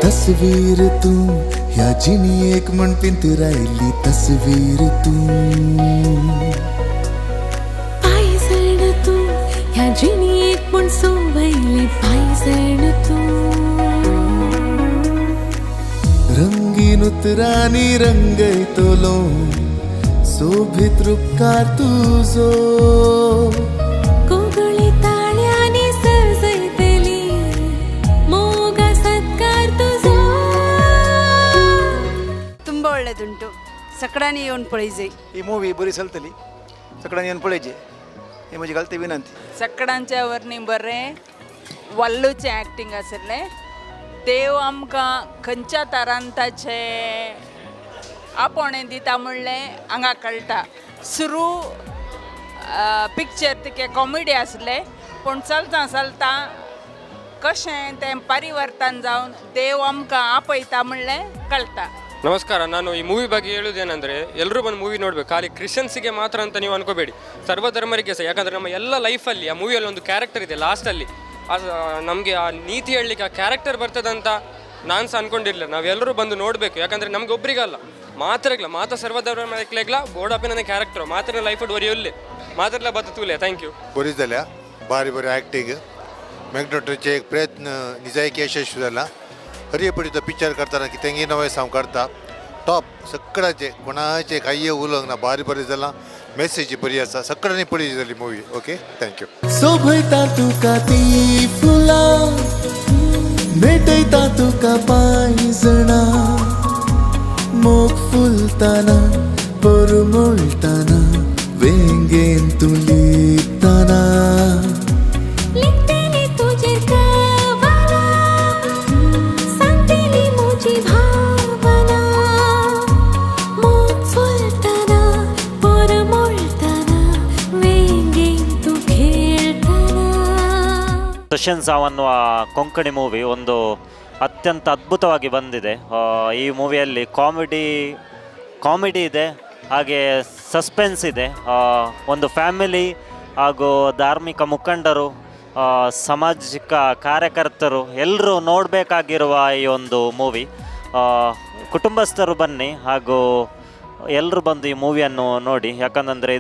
तस्वीर तू या जिनी एक मन पिंत राहिली तस्वीर तू पायसण तू या जिनी एक मन सोवैली पायसण तू रंगीन उतरानी रंगय तोलो शोभित रूपकार तुझो कोगळे ताळ्याने सजयतली मोगा सत्कार तुझो ತುಂಬ ಒಳ್ಳೆದುಂಟು ಸಕಡಾನಿ येवन पळयजे ही मूवी बरी चलतली सगळ्यांनी येवन पळयची ही म्हजी गलती विनंती सगळ्यांच्या वरनी बरें वल्लूचें एक्टींग आसलें देव आमकां खंयच्या तरांताचे आपोणें दिता म्हणलें हांगा कळटा सुरू पिक्चर तिके कॉमेडी आसलें पूण चलता चलता कशें तें परिवर्तन जावन देव आमकां आपयता म्हणलें कळटा. ನಮಸ್ಕಾರ. ನಾನು ಈ ಮೂವಿ ಬಗ್ಗೆ ಹೇಳೋದೇನೆಂದರೆ ಎಲ್ಲರೂ ಬಂದು ಮೂವಿ ನೋಡಬೇಕು. ಖಾಲಿ ಕ್ರಿಶ್ಚಿಯನ್ಸಿಗೆ ಮಾತ್ರ ಅಂತ ನೀವು ಅನ್ಕೋಬೇಡಿ, ಸರ್ವಧರ್ಮರಿಗೆ ಸಹ. ಯಾಕಂದರೆ ನಮ್ಮ ಎಲ್ಲ ಲೈಫಲ್ಲಿ ಆ ಮೂವಿಯಲ್ಲಿ ಒಂದು ಕ್ಯಾರೆಕ್ಟರ್ ಇದೆ ಲಾಸ್ಟಲ್ಲಿ. ನಮಗೆ ಆ ನೀತಿ ಹೇಳಲಿಕ್ಕೆ ಆ ಕ್ಯಾರೆಕ್ಟರ್ ಬರ್ತದಂತ ನಾನು ಸಹ ಅಂದ್ಕೊಂಡಿರಲಿಲ್ಲ. ನಾವೆಲ್ಲರೂ ಬಂದು ನೋಡಬೇಕು. ಯಾಕಂದರೆ ನಮ್ಗೆ ಒಬ್ರಿಗಲ್ಲ ಮಾತ್ರಗ್ಲ ಮಾತ ಸರ್ವಧರ್ಮಕ್ಲೆಗ್ಲ ಬೋಡಪ್ಪಿನ ಕ್ಯಾರೆಕ್ಟರ್ ಮಾತ್ರ ಲೈಫ್ ಒರಿಯೊಲ್ಲೆ ಮಾತ್ರಲ್ಲ ಬರ್ತೂಲೆ. Thank you. बरी जाल्या भारी बरी ॲक्टिंग मॅग्नेटोचे एक प्रयत्न निजायकी यशस्वी जाला. हरये पडितो पिक्चर करताना की तेंगी नवे साम करता टॉप सगळ्याचे कोणाचे काही उलोवंक ना. भारी बरी जाला मेसेज बरी आसा सगळ्यांनी पळयची जाली मूवी. Okay thank you. शोभयता तुका ती फुला भेटयता तुका पायसणा मोग फुलताना परमळताना वेंगेन तू लिपताना लिखतेली तुझे कवाला सांगतेली मुझी भावना मोग फुलताना परमळताना वेंगेन तू खेळताना. ಸೆಷನ್ಸ್ ಅನ್ನುವ ಕೊಂಕಣಿ ಮೂವಿ ಒಂದು ಅತ್ಯಂತ ಅದ್ಭುತವಾಗಿ ಬಂದಿದೆ. ಈ ಮೂವಿಯಲ್ಲಿ ಕಾಮಿಡಿ ಇದೆ, ಹಾಗೆ ಸಸ್ಪೆನ್ಸ್ ಇದೆ. ಒಂದು ಫ್ಯಾಮಿಲಿ ಹಾಗೂ ಧಾರ್ಮಿಕ ಮುಖಂಡರು, ಸಾಮಾಜಿಕ ಕಾರ್ಯಕರ್ತರು ಎಲ್ಲರೂ ನೋಡಬೇಕಾಗಿರುವ ಈ ಒಂದು ಮೂವಿ. ಕುಟುಂಬಸ್ಥರು ಬನ್ನಿ ಹಾಗೂ ಎಲ್ಲರೂ ಬಂದು ಈ ಮೂವಿಯನ್ನು ನೋಡಿ. ಯಾಕಂದರೆ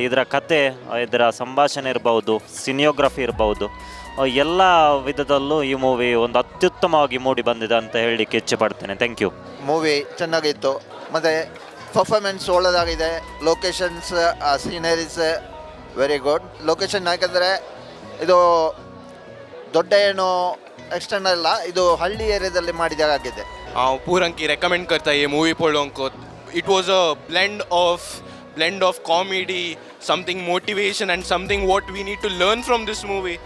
ಇದರ ಕತೆ, ಇದರ ಸಂಭಾಷಣೆ ಇರ್ಬೋದು, ಸಿನಿಯೋಗ್ರಫಿ ಇರ್ಬೋದು, ಎಲ್ಲ ವಿಧದಲ್ಲೂ ಈ ಮೂವಿ ಒಂದು ಅತ್ಯುತ್ತಮವಾಗಿ ಮೂಡಿ ಬಂದಿದೆ ಅಂತ ಹೇಳಲಿಕ್ಕೆ ಇಚ್ಛೆ ಪಡ್ತೇನೆ. Thank you. ಮೂವಿ ಚೆನ್ನಾಗಿತ್ತು ಮತ್ತು ಪರ್ಫಾರ್ಮೆನ್ಸ್ ಒಳ್ಳೆದಾಗಿದೆ. Locations sceneries very good. Location ಯಾಕಂದರೆ ಇದು ದೊಡ್ಡ ಏನು ಎಕ್ಸ್ಟರ್ನಲ್ ಅಲ್ಲ, ಇದು ಹಳ್ಳಿ ಏರಿಯಾದಲ್ಲಿ ಮಾಡಿದಾಗಿದೆ. पूरंकी रेकमेंड करता ये मूवी पळोवंक. It was a blend of comedy, something motivation and something what we need to learn from this movie.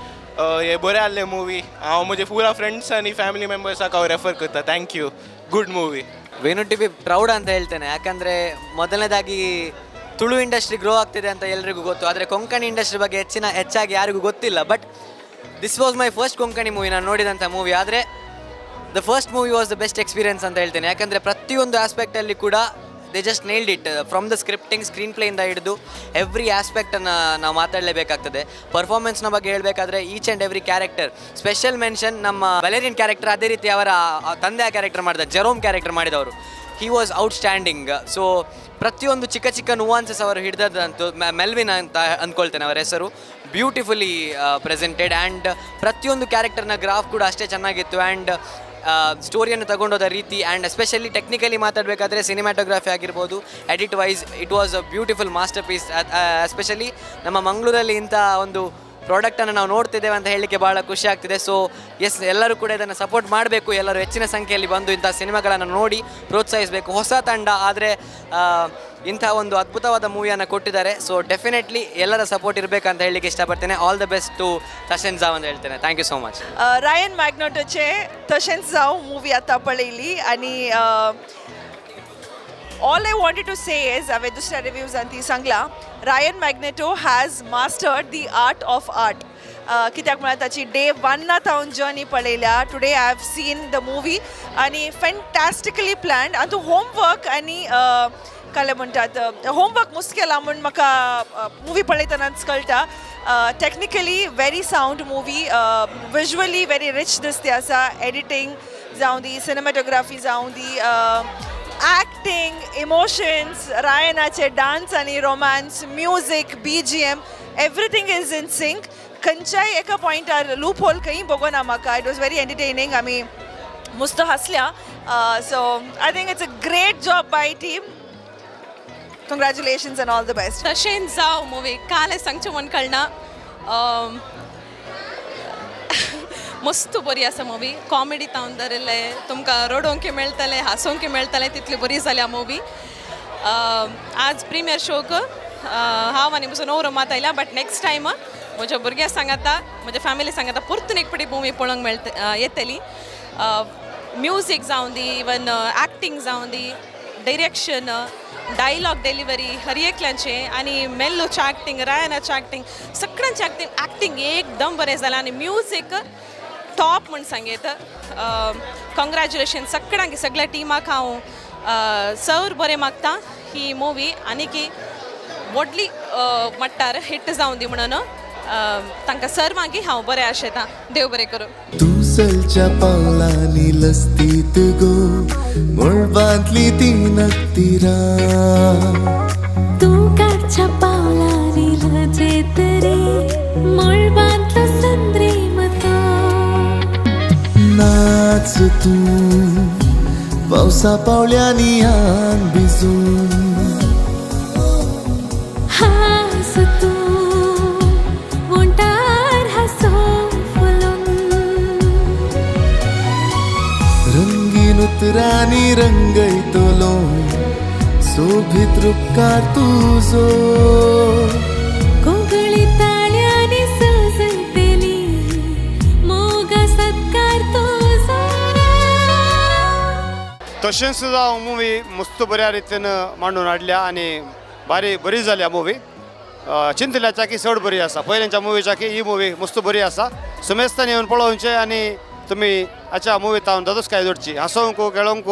हे बरें आहलें मूवी. हांव म्हजे पुरा फ्रेंड्स आनी फ्यामिली मेंबर्साक हांव रेफर करता. Thank you. Good movie. Venu T V proud ಅಂತ ಹೇಳ್ತೇನೆ. ಯಾಕಂದರೆ ಮೊದಲನೇದಾಗಿ ತುಳು ಇಂಡಸ್ಟ್ರಿ ಗ್ರೋ ಆಗ್ತಿದೆ ಅಂತ ಎಲ್ರಿಗೂ ಗೊತ್ತು, ಆದರೆ ಕೊಂಕಣಿ ಇಂಡಸ್ಟ್ರಿ ಬಗ್ಗೆ ಹೆಚ್ಚಾಗಿ ಯಾರಿಗೂ ಗೊತ್ತಿಲ್ಲ. But this was my first Konkani movie ನಾನು ನೋಡಿದಂಥ ಮೂವಿ. ಆದರೆ the first movie was the best experience ಅಂತ ಹೇಳ್ತೇನೆ. ಯಾಕಂದರೆ ಪ್ರತಿಯೊಂದು ಆಸ್ಪೆಕ್ಟಲ್ಲಿ ಕೂಡ they just nailed it. From the scripting, screen ಪ್ಲೇಯಿಂದ ಹಿಡಿದು ಎವ್ರಿ ಆಸ್ಪೆಕ್ಟನ್ನು ನಾವು ಮಾತಾಡಲೇಬೇಕಾಗ್ತದೆ. ಪರ್ಫಾರ್ಮೆನ್ಸ್ನ ಬಗ್ಗೆ ಹೇಳಬೇಕಾದ್ರೆ each and every character special mention. ನಮ್ಮ ವ್ಯಾಲೆರಿಯನ್ ಕ್ಯಾರೆಕ್ಟರ್, ಅದೇ ರೀತಿ ಅವರ ತಂದೆಯ ಕ್ಯಾರೆಕ್ಟರ್ ಮಾಡಿದ ಜೆರೋಮ್ ಕ್ಯಾರೆಕ್ಟರ್ ಮಾಡಿದವರು, ಹಿ ವಾಸ್ ಔಟ್ಸ್ಟ್ಯಾಂಡಿಂಗ್. ಸೊ ಪ್ರತಿಯೊಂದು ಚಿಕ್ಕ ಚಿಕ್ಕ ನುವಾನ್ಸಸ್ ಅವರು ಹಿಡಿದಂತೂ ಮೆಲ್ವಿನ್ ಅಂತ ಅಂದ್ಕೊಳ್ತೇನೆ ಅವರ ಹೆಸರು. ಬ್ಯೂಟಿಫುಲಿ ಪ್ರೆಸೆಂಟೆಡ್ ಆ್ಯಂಡ್ ಪ್ರತಿಯೊಂದು ಕ್ಯಾರೆಕ್ಟರ್ನ ಗ್ರಾಫ್ ಕೂಡ ಅಷ್ಟೇ ಚೆನ್ನಾಗಿತ್ತು. ಆ್ಯಂಡ್ ಸ್ಟೋರಿಯನ್ನು ತಗೊಂಡೋದ ರೀತಿ ಆ್ಯಂಡ್ ಎಸ್ಪೆಷಲಿ ಟೆಕ್ನಿಕಲಿ ಮಾತಾಡಬೇಕಾದ್ರೆ ಸಿನಿಮ್ಯಾಟೋಗ್ರಫಿ ಆಗಿರ್ಬೋದು, edit wise it was a beautiful masterpiece. Especially ನಮ್ಮ ಮಂಗಳೂರಲ್ಲಿ ಇಂಥ ಒಂದು ಪ್ರಾಡಕ್ಟನ್ನು ನಾವು ನೋಡ್ತಿದ್ದೇವೆ ಅಂತ ಹೇಳಲಿಕ್ಕೆ ಭಾಳ ಖುಷಿ ಆಗ್ತಿದೆ. ಸೊ ಎಸ್, ಎಲ್ಲರೂ ಕೂಡ ಇದನ್ನು ಸಪೋರ್ಟ್ ಮಾಡಬೇಕು. ಎಲ್ಲರೂ ಹೆಚ್ಚಿನ ಸಂಖ್ಯೆಯಲ್ಲಿ ಬಂದು ಇಂಥ ಸಿನಿಮಾಗಳನ್ನು ನೋಡಿ ಪ್ರೋತ್ಸಾಹಿಸಬೇಕು. ಹೊಸ ತಂಡ ಆದರೆ ಇಂಥ ಒಂದು ಅದ್ಭುತವಾದ ಮೂವಿಯನ್ನು ಕೊಟ್ಟಿದ್ದಾರೆ. ಸೊ ಡೆಫಿನೆಟ್ಲಿ ಎಲ್ಲರ ಸಪೋರ್ಟ್ ಇರಬೇಕಂತ ಹೇಳಲಿಕ್ಕೆ ಇಷ್ಟಪಡ್ತೇನೆ. ಆಲ್ ದ ಬೆಸ್ಟ್ ಟು तशेंच जाव ಅಂತ ಹೇಳ್ತೇನೆ. Thank you so much. Ryan मॅग्नेटोचे तशेंच जाव मूवी आतां पळयली आनी all I wanted to say is, हांवें दुसऱ्या रिव्ह्यूजान ती सांगलां, रायन magneto has mastered the art of art. कित्याक म्हळ्यार ताची डे 1 हांव जर्नी पळयल्या. Today I have seen the movie आनी फॅन्टॅस्टिकली प्लॅन्ड. आनी तूं होमवर्क आनी काय म्हणटात होमवर्क मस्त केला म्हूण म्हाका मूवी पळयतनाच कळटा. Technically very sound movie, visually very rich दिसता आसा. एडिटींग जावं दी सिनेमॅटोग्राफी जावं दी ॲक्टिंग इमोशन्स रायनाचे डान्स आनी romance music BGM everything is in sync खंयच्याय एका पॉयंटार लूप होल खंय बघोना म्हाका इट वॉज व्हेरी एंटरटेनिंग आमी मस्त हसल्या so I think it's a great job by team congratulations and all the best तशें जावं मुवी काल सांगचें म्हण कळना मस्त बरी आसा मुवी कॉमेडी तावन धरिल्ले तुमकां रडोवंक मेळटलें हांसोवंक मेळटलें तितली बरी जाल्या मुवी आज प्रिमियर शोक हांव आनी म्हजो णवरो मात आयल्या बट नेक्स्ट टायम म्हज्या भुरग्यां सांगाता म्हज्या फॅमिली सांगाता परतून एक फावटी मुवी पळोवंक येतली म्युजीक जावं दी इवन ॲक्टींग जावं दी डायरेक्शन डायलॉग डेलिव्हरी हर एकल्यांचें आनी मेल्लोचें ॲक्टींग रायनाचें ॲक्टींग सगळ्यांचें ॲक्टींग एकदम बरें जालां आनी म्युजीक टॉप म्हण सांगीत कंग्रॅच्युलेशन सगळ्या टिमाक हांव सर बरें मागता ही मुवी आनी की व्हडली म्हणटार हिट जावं दी म्हणून तांकां सर्वांगी हांव बरें आशेतां देव बरें करूं तू सलच्या पावलांनी लस्तीत गो मुळबांतली ती नक्तीरा तू काडच्या पावलांनी लजेत रे मुळबांतलो संद्रीम तो नाच तू पावसा पावल्यांनी आंग भिजून हास तू वोंटार हांसोन फुलोन रंगीन उतरांनी रंगयतलो सोबीत रूपकार तुजो कोगळी ताळ्यांनी सजयतली मोगा सत्कार तुजो तशेंच सुद्दां मुवी मस्त बऱ्या रितीन मांडून हाडल्या आनी बरी जाल्या मुवी चिंतल्याच्या की चड बरी आसा पयलींच्या मुवीच्या की ही मुवी मस्त बरी आसा सुमेस्तान येवन पळोवचें आनी तुमी हाच्या मुवीत हांव दोदोसकाय जोडची हांसोवंक खेळोवंक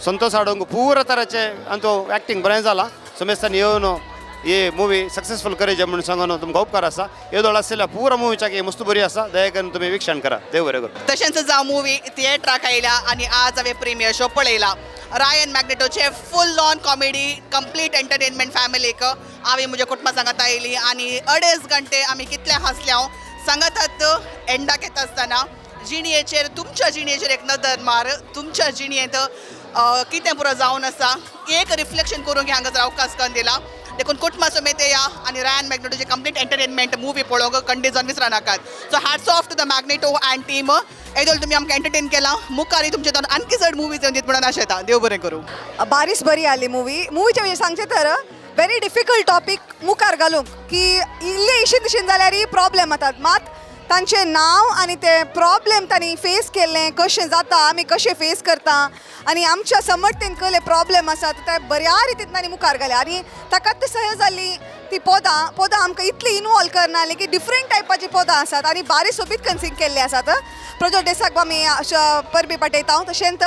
संतोश हाडोवंक पुरा तरांचें आनी तो एक्टींग बरें जालां सुमेस्तान येवन ही मुवी सक्सेसफूल करेजे म्हणून सांगून तुमकां उपकार आसा येदोळ आसलेल्या पुरा मुवीच्या की मस्त बरी आसा दया करून तुमी विक्षण करा देव बरें करूं तशेंच जावं मुवी थिएटराक आयल्या आनी आज हांवें प्रिमियर शो पळयला रायन मॅग्नेटोचे फूल ऑन कॉमेडी कंप्लीट एंटरटेनमेंट फॅमिलीक हांवें म्हज्या कुटुंबा सांगात आयली आनी 2.5 घंटे आमी कितले हांसल्या सांगातात एंडाक येता आसतना जिणयेचेर तुमच्या जिणयेचेर एक नदर मार तुमच्या जिणयेंत कितें पुरो जावन आसा एक रिफ्लेक्शन करूंक हांगा अवकाश करून दिला देखून कुटुंबा समेत या आनी रायन मॅग्नेटोची कंप्लीट एंटरटेनमेंट मुवी पळोवंक कंडिजन विसरा नाकात so hats off to the Magneto and team येदोळ तुमी आमकां एंटरटेन केला मुखारी तुमचे तातूंत आणखी चड मुवीज येवन दीत म्हणून आशेता देव बरें करूं बारीच बरी आली मुवीच्या म्हणजे सांगचे तर व्हेरी डिफिकल्ट टॉपीक मुखार घालूंक की इल्ले इशीन दिशीन जाल्यार प्रॉब्लेम जातात मात तांचे नाव आनी ते प्रॉब्लेम तांणी फेस केल्ले कशें जाता आमी कशें फेस करता आनी आमच्या समर्थेन कसले प्रॉब्लेम आसात ते बऱ्या रितीन तांणी मुखार घाले आनी ताकाच सह्य जाल्ली ती पदां आमकां इतली इनवॉल्व करनाली की डिफरंट टायपाची पदां आसात आनी बारी सोबीत कन्सिंग केल्ले आसात प्रज्वल देसाक आमी परबी पाठयता तशेंच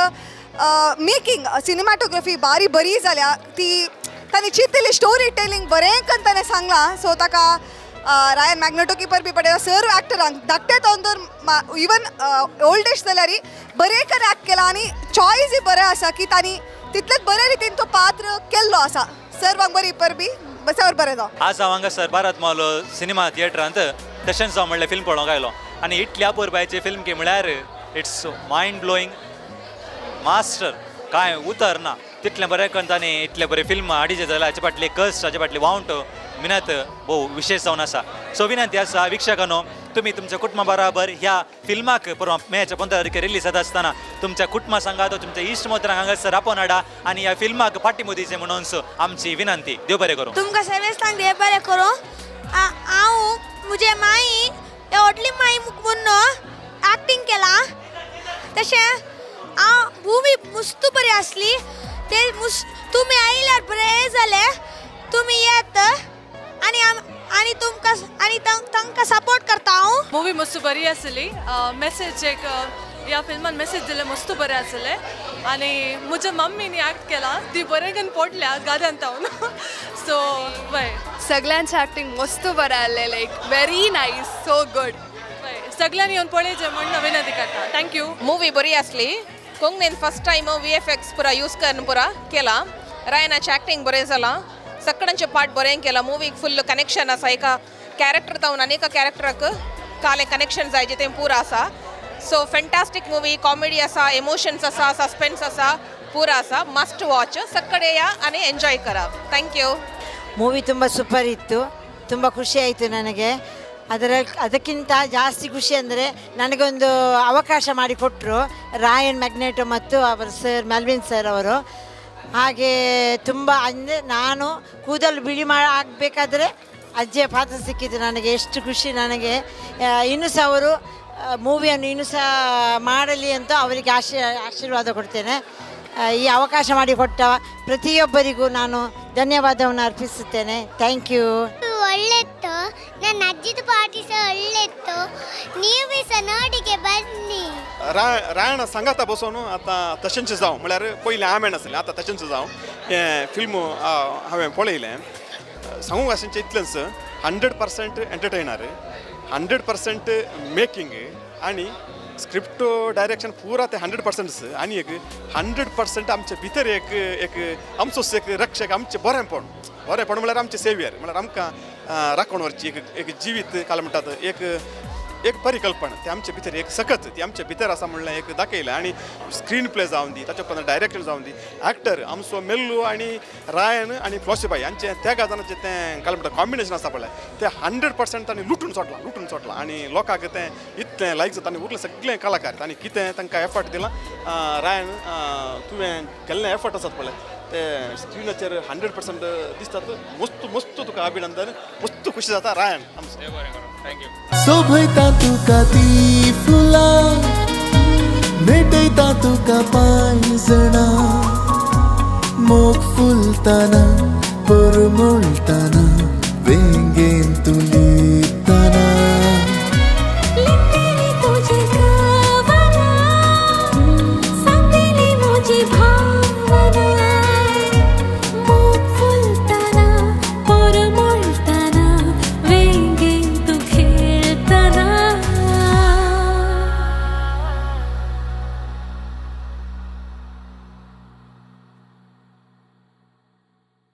मेकींग सिनेमॅटोग्राफी बरी जाल्या ती तांणी चिंतलेली स्टोरी टेलिंग बरें करून ताणें सांगलां सो ताका रायन मॅग्नेटो की परबी पडटा सर्व एक्टरांक धाकटे तावन तर इवन ओल्ड एज जाल्यार बरें करून एक्ट केला आनी चॉयस बरें आसा की तांणी तितलेच बरे रितीन तो पात्र केल्लो आसा सर्वांक बरी परबी बसावर बरें जावं आज हांव हांगासर भारत मॉल सिनेमा थिएटरांत तशेंच जावं म्हणल्यार फिल्म पळोवंक आयलो आनी इतल्या परबायचे फिल्म की म्हळ्यार इट्स मायंड ब्लोईंग मास्टर कांय उतर ना तितलें बरें करून तांणी इतलें बरें फिल्म हाडीचें जाल्यार हाचे फाटले कस्ट हाचे फाटले वावंट मिनत भोव विशेश जावन आसा सो विनंती आसा विक्षकानो तुमी तुमच्या कुटुंबा बराबर ह्या फिल्माक परवा मेच्या 15 तारखेर रिलीज जाता आसतना तुमच्या कुटुंबा सांगात तुमच्या इश्ट मोत्रांक हांगासर रापोवन हाडा आनी ह्या फिल्माक पाठिंबो दिवचें म्हणून आमची विनंती देव बरें करूं तुमकां सर्वेस्तांक देव बरें करूं हांव म्हजे माई व्हडली माई म्हणून एक्टींग केला तशें मुवी मस्त बरी आसली ते तुमी आयल्यार बरें जालें तुमी येत आनी तुमकां आनी तांकां सपोर्ट करता हांव मुवी मस्त बरी आसली मेसेज एक ह्या फिल्मान मेसेज दिले मस्त बरें आसले आनी म्हज्या मम्मीनी एक्ट केला ती बरें करून पडल्या गाद्यान तावन सो वय सगळ्यांचें एक्टींग मस्त बरें आसलें लायक व्हेरी नायस सो गुड सगळ्यांनी येवन पळयचें म्हणून विनंती करता थँक्यू मुवी बरी आसली कोंगनेन फर्स्ट टाइम VFX पुरा यूज करन पुरा केला रायनाचे ॲक्टिंग बरें जालां सगळ्यांचे पार्ट बरें केला मुवीक फुल्ल कनेक्शन आसा एका कॅरेक्टर जावन आनी एका कॅरेक्टराक काले कनेक्शन जाय जे तें पुरा आसा सो फॅन्टास्टीक मूवी कॉमेडी आसा इमोशन्स आसा सस्पेन्स आसा पूरा आसा मस्ट ವಾಚ್ ಸಕ್ಕಡೆಯ ಆನೆ ಎಂಜಾಯ್ ಕರ ಥ್ಯಾಂಕ್ ಯು ಮೂವಿ ತುಂಬ ಸೂಪರ್ ಇತ್ತು ತುಂಬ ಖುಷಿ ಆಯಿತು ನನಗೆ ಅದಕ್ಕಿಂತ ಜಾಸ್ತಿ ಖುಷಿ ಅಂದರೆ ನನಗೊಂದು ಅವಕಾಶ ಮಾಡಿಕೊಟ್ಟರು ರಾಯನ್ ಮ್ಯಾಗ್ನೆಟೋ ಮತ್ತು ಅವರ ಸರ್ ಮೆಲ್ವಿನ್ ಸರ್ ಅವರು ಹಾಗೆ ತುಂಬ ಅಂದರೆ ನಾನು ಕೂದಲು ಬಿಳಿ ಆಗಬೇಕಾದ್ರೆ ಅಜ್ಜಿಯ ಪಾತ್ರ ಸಿಕ್ಕಿದ್ದು ನನಗೆ ಎಷ್ಟು ಖುಷಿ ನನಗೆ ಇನ್ನೂ ಸಹ ಅವರು ಮೂವಿಯನ್ನು ಇನ್ನೂ ಸಹ ಮಾಡಲಿ ಅಂತ ಅವರಿಗೆ ಆಶೀರ್ವಾದ ಕೊಡ್ತೇನೆ ಈ ಅವಕಾಶ ಮಾಡಿಕೊಟ್ಟ ಪ್ರತಿಯೊಬ್ಬರಿಗೂ ನಾನು ಧನ್ಯವಾದವನ್ನು ಅರ್ಪಿಸುತ್ತೇನೆ ಥ್ಯಾಂಕ್ ಯು ಒಳ್ಳೆತ್ತು ನನ್ನ ಅಜ್ಜಿದು ಪಾರ್ಟಿ ಸಹ ಒಳ್ಳೆತ್ತು ನೀವು ಸಹ ನೋಡಿಗೆ बन्नी रायण सांगाता बसून आतां तशेंच जावं म्हळ्यार पयलीं हांवें नासलें आतां तशेंच जावं हें फिल्म हांवें पळयलें सांगूंक आशिल्लें इतलेंच 100% एंटरटेनर 100% मेकींग आनी स्क्रिप्ट डायरेक्शन पुरा ते 100% आनी एक 100% आमचे भितर एक आमचो एक रक्षक आमचें बरेंपण म्हळ्यार आमचें सेवियर म्हळ्यार आमकां राखण व्हरची एक जिवीत काल म्हणटात एक परिकल्पना ते आमचे भितर एक सकत ती आमचे भितर आसा म्हणलें एक दाखयलें आनी स्क्रीन प्ले जावन दी ताचे उपरांत डायरेक्टर जावन दी एक्टर आमचो मेल्लू आनी रायन आनी फ्लॉसीबाई हांचें त्या गाजानाचें तें काल म्हणटा कॉम्बिनेशन आसा पळय तें 100% तांणी लुटून सोडलां आनी लोकांक तें इतलें लायक जाता आनी उरले सगळे कलाकार तांणी कितें तांकां एफर्ट दिला रायन तुवें केल्लें एफर्ट आसात पळय ते स्क्रिनाचेर 100% दिसतात मस्त तुका अभिनंदन मस्त खुशी जाता रायन आमचो थँक्यू सोभयता तुका ती फुलां भेटयता तुका पायजणां मोग फुलताना परमळटाना वेग